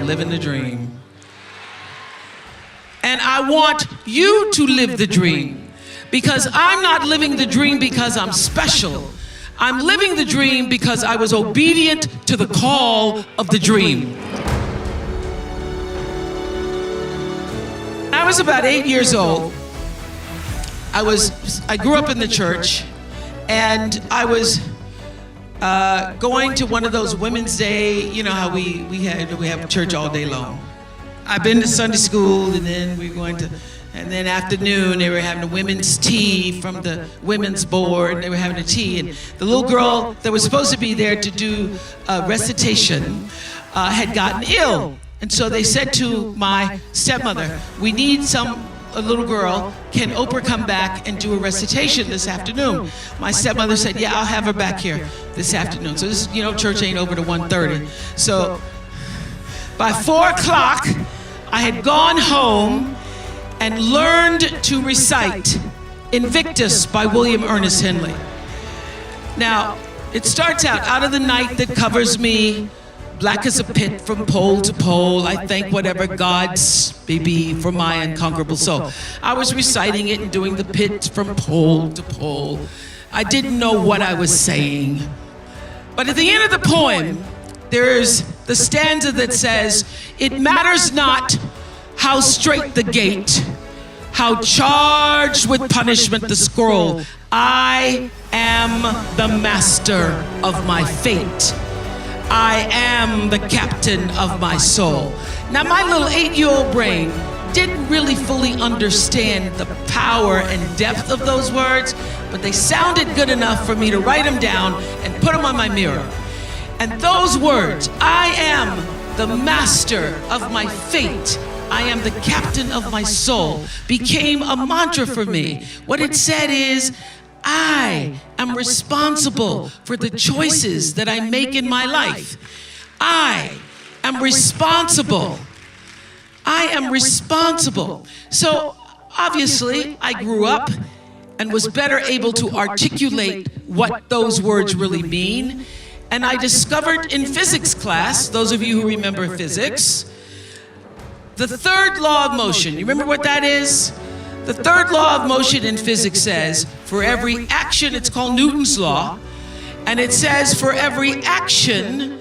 living the dream. And I want you to live the dream, because I'm not living the dream because I'm special. I'm living the dream because I was obedient to the call of the dream. I was about 8 years old. I grew up in the church, and I was going to one of those Women's Day, you know how we have church all day long. I've been to Sunday school, and then we were going to, and then afternoon they were having a women's tea from the women's board. They were having a tea, and the little girl that was supposed to be there to do a recitation had gotten ill. And so they said to my stepmother, we need a little girl, can Oprah come back and do a recitation this afternoon? My stepmother said, yeah, I'll have her back here this afternoon. So this, church ain't over to 1:30. So by 4 o'clock, I had gone home and learned to recite Invictus by William Ernest Henley. Now, it starts out of the night that covers me, black as a pit from pole to pole, I thank whatever gods may be for my unconquerable soul. I was reciting it and doing the pit from pole to pole. I didn't know what I was saying. But at the end of the poem, there's the stanza that says, it matters not how straight the gate, how charged with punishment the scroll, I am the master of my fate. I am the captain of my soul. Now, my little 8-year-old brain didn't really fully understand the power and depth of those words, but they sounded good enough for me to write them down and put them on my mirror. And those words, I am the master of my fate, I am the captain of my soul, became a mantra for me. What it said is, I am responsible for the choices that I make in my life. I am responsible. I am responsible. So obviously, I grew up and was better able to articulate what those words really mean. And I discovered in physics class, those of you who remember physics, the third law of motion. You remember what that is? The third law of motion in physics says, for every action, it's called Newton's law, and it says for every action,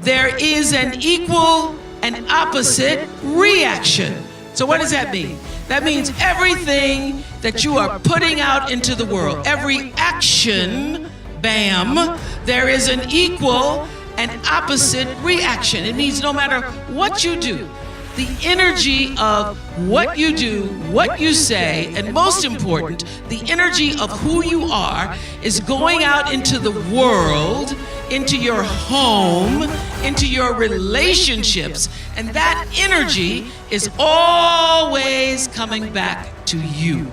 there is an equal and opposite reaction. So what does that mean? That means everything that you are putting out into the world, every action, bam, there is an equal and opposite reaction. It means no matter what you do, the energy of what you do, what you say, and most important, the energy of who you are is going out into the world, into your home, into your relationships, and that energy is always coming back to you.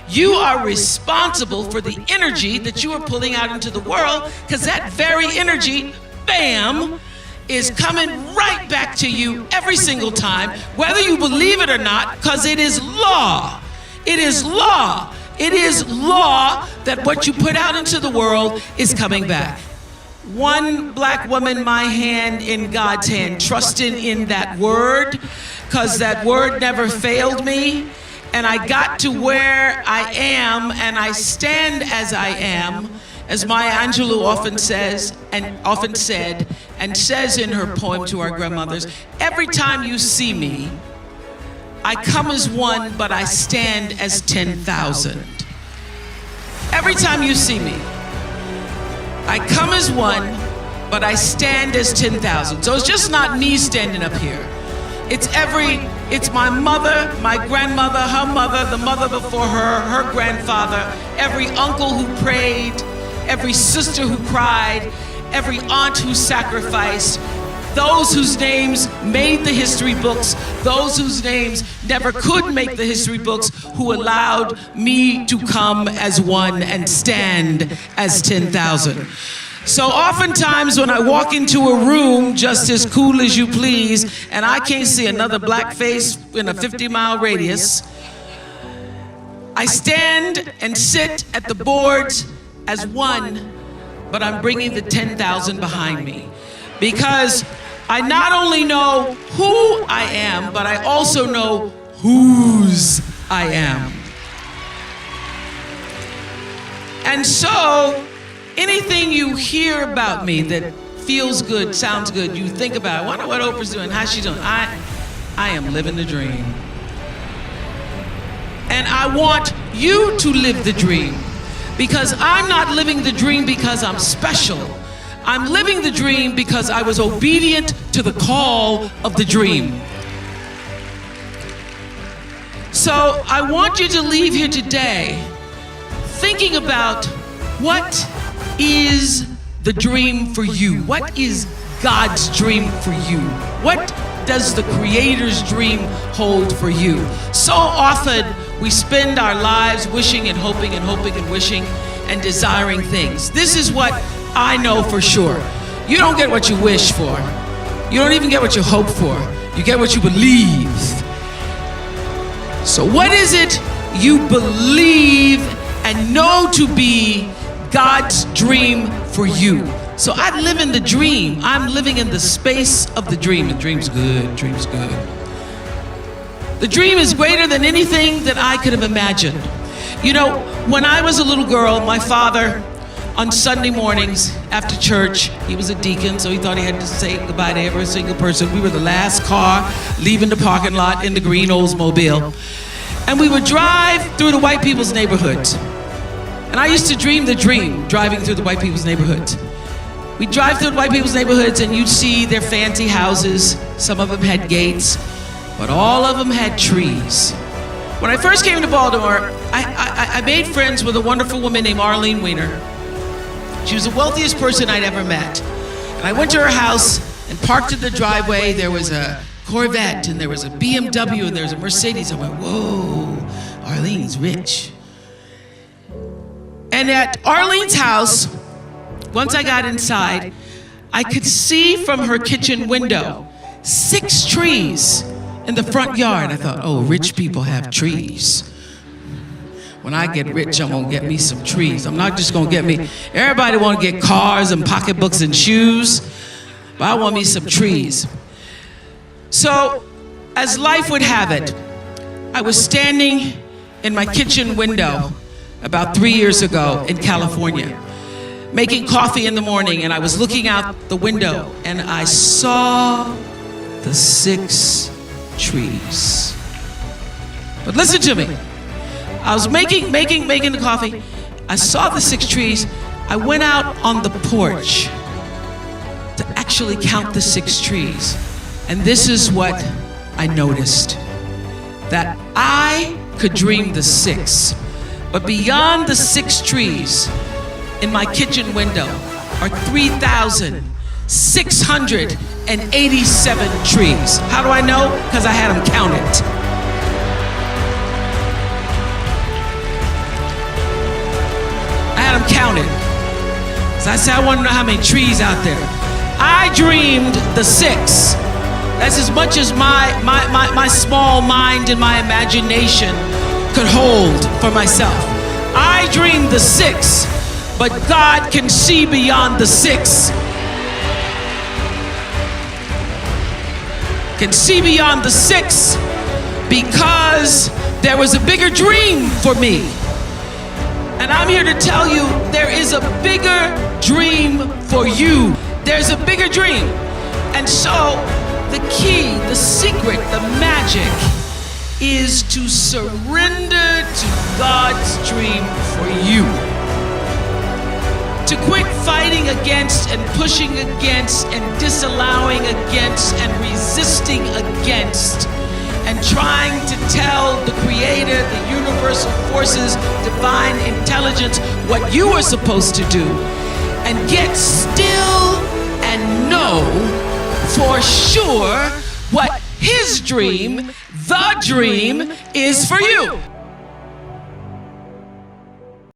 You are responsible for the energy that you are pulling out into the world, because that very energy, bam, is coming right back to you every single time, whether you believe it or not, because it is law. It is law. It is law that what you put out into the world is coming back. One black woman, my hand in God's hand, trusting in that word, because that word never failed me. And I got to where I am, and I stand as I am, as Maya Angelou often says, and often said, and says in her poem to our grandmothers, every time you see me, I come as one, but I stand as 10,000. Every time you see me, I come as one, but I stand as 10,000. So it's just not me standing up here. It's my mother, my grandmother, her mother, the mother before her, her grandfather, every uncle who prayed, every sister who cried, every aunt who sacrificed, those whose names made the history books, those whose names never could make the history books, who allowed me to come as one and stand as 10,000. So oftentimes when I walk into a room just as cool as you please, and I can't see another black face in a 50-mile radius, I stand and sit at the boards as one, but I'm bringing the 10,000 behind me. Because I not only know who I am, but I also know whose I am. And so, anything you hear about me that feels good, sounds good, you think about, I wonder what Oprah's doing, how's she doing? I am living the dream. And I want you to live the dream, because I'm not living the dream because I'm special. I'm living the dream because I was obedient to the call of the dream. So I want you to leave here today thinking about what is the dream for you? What is God's dream for you? What does the Creator's dream hold for you? So often we spend our lives wishing and hoping and hoping and wishing and desiring things. This is what I know for sure. You don't get what you wish for. You don't even get what you hope for. You get what you believe. So what is it you believe and know to be God's dream for you? So I live in the dream. I'm living in the space of the dream. The dream's good, dream's good. The dream is greater than anything that I could have imagined. You know, when I was a little girl, my father, on Sunday mornings after church, he was a deacon, so he thought he had to say goodbye to every single person. We were the last car leaving the parking lot in the green Oldsmobile. And we would drive through the white people's neighborhoods. And I used to dream the dream, driving through the white people's neighborhoods. We'd drive through the white people's neighborhoods and you'd see their fancy houses. Some of them had gates, but all of them had trees. When I first came to Baltimore, I made friends with a wonderful woman named Arlene Weiner. She was the wealthiest person I'd ever met. And I went to her house and parked in the driveway. There was a Corvette and there was a BMW and there was a Mercedes. I went, whoa, Arlene's rich. And at Arlene's house, once I got inside, I could see from her kitchen window 6 trees in the front yard. I thought, oh, rich people have trees. When I get rich, I'm gonna get me some trees. I'm not just gonna get me, everybody wanna get cars and pocketbooks and shoes, but I want me some trees. So, as life would have it, I was standing in my kitchen window about 3 years ago in California, making coffee in the morning, and I was looking out the window and I saw the 6 trees. But listen to me. I was making the coffee. I saw the 6 trees. I went out on the porch to actually count the 6 trees. And this is what I noticed. That I could dream the 6, but beyond the 6 trees in my kitchen window are 3,687 trees. How do I know? Because I had them counted. I had them counted. So I said, I want to know how many trees out there. I dreamed the 6. That's as much as my small mind and my imagination could hold for myself. I dreamed the 6, but God can see beyond the 6. Can see beyond the 6 because there was a bigger dream for me. And I'm here to tell you there is a bigger dream for you. There's a bigger dream. And so the key, the secret, the magic is to surrender to God's dream for you. To quit fighting against and pushing against and disallowing against and resisting against and trying to tell the Creator, the universal forces, divine intelligence what you are supposed to do, and get still and know for sure what His dream, the dream, is for you.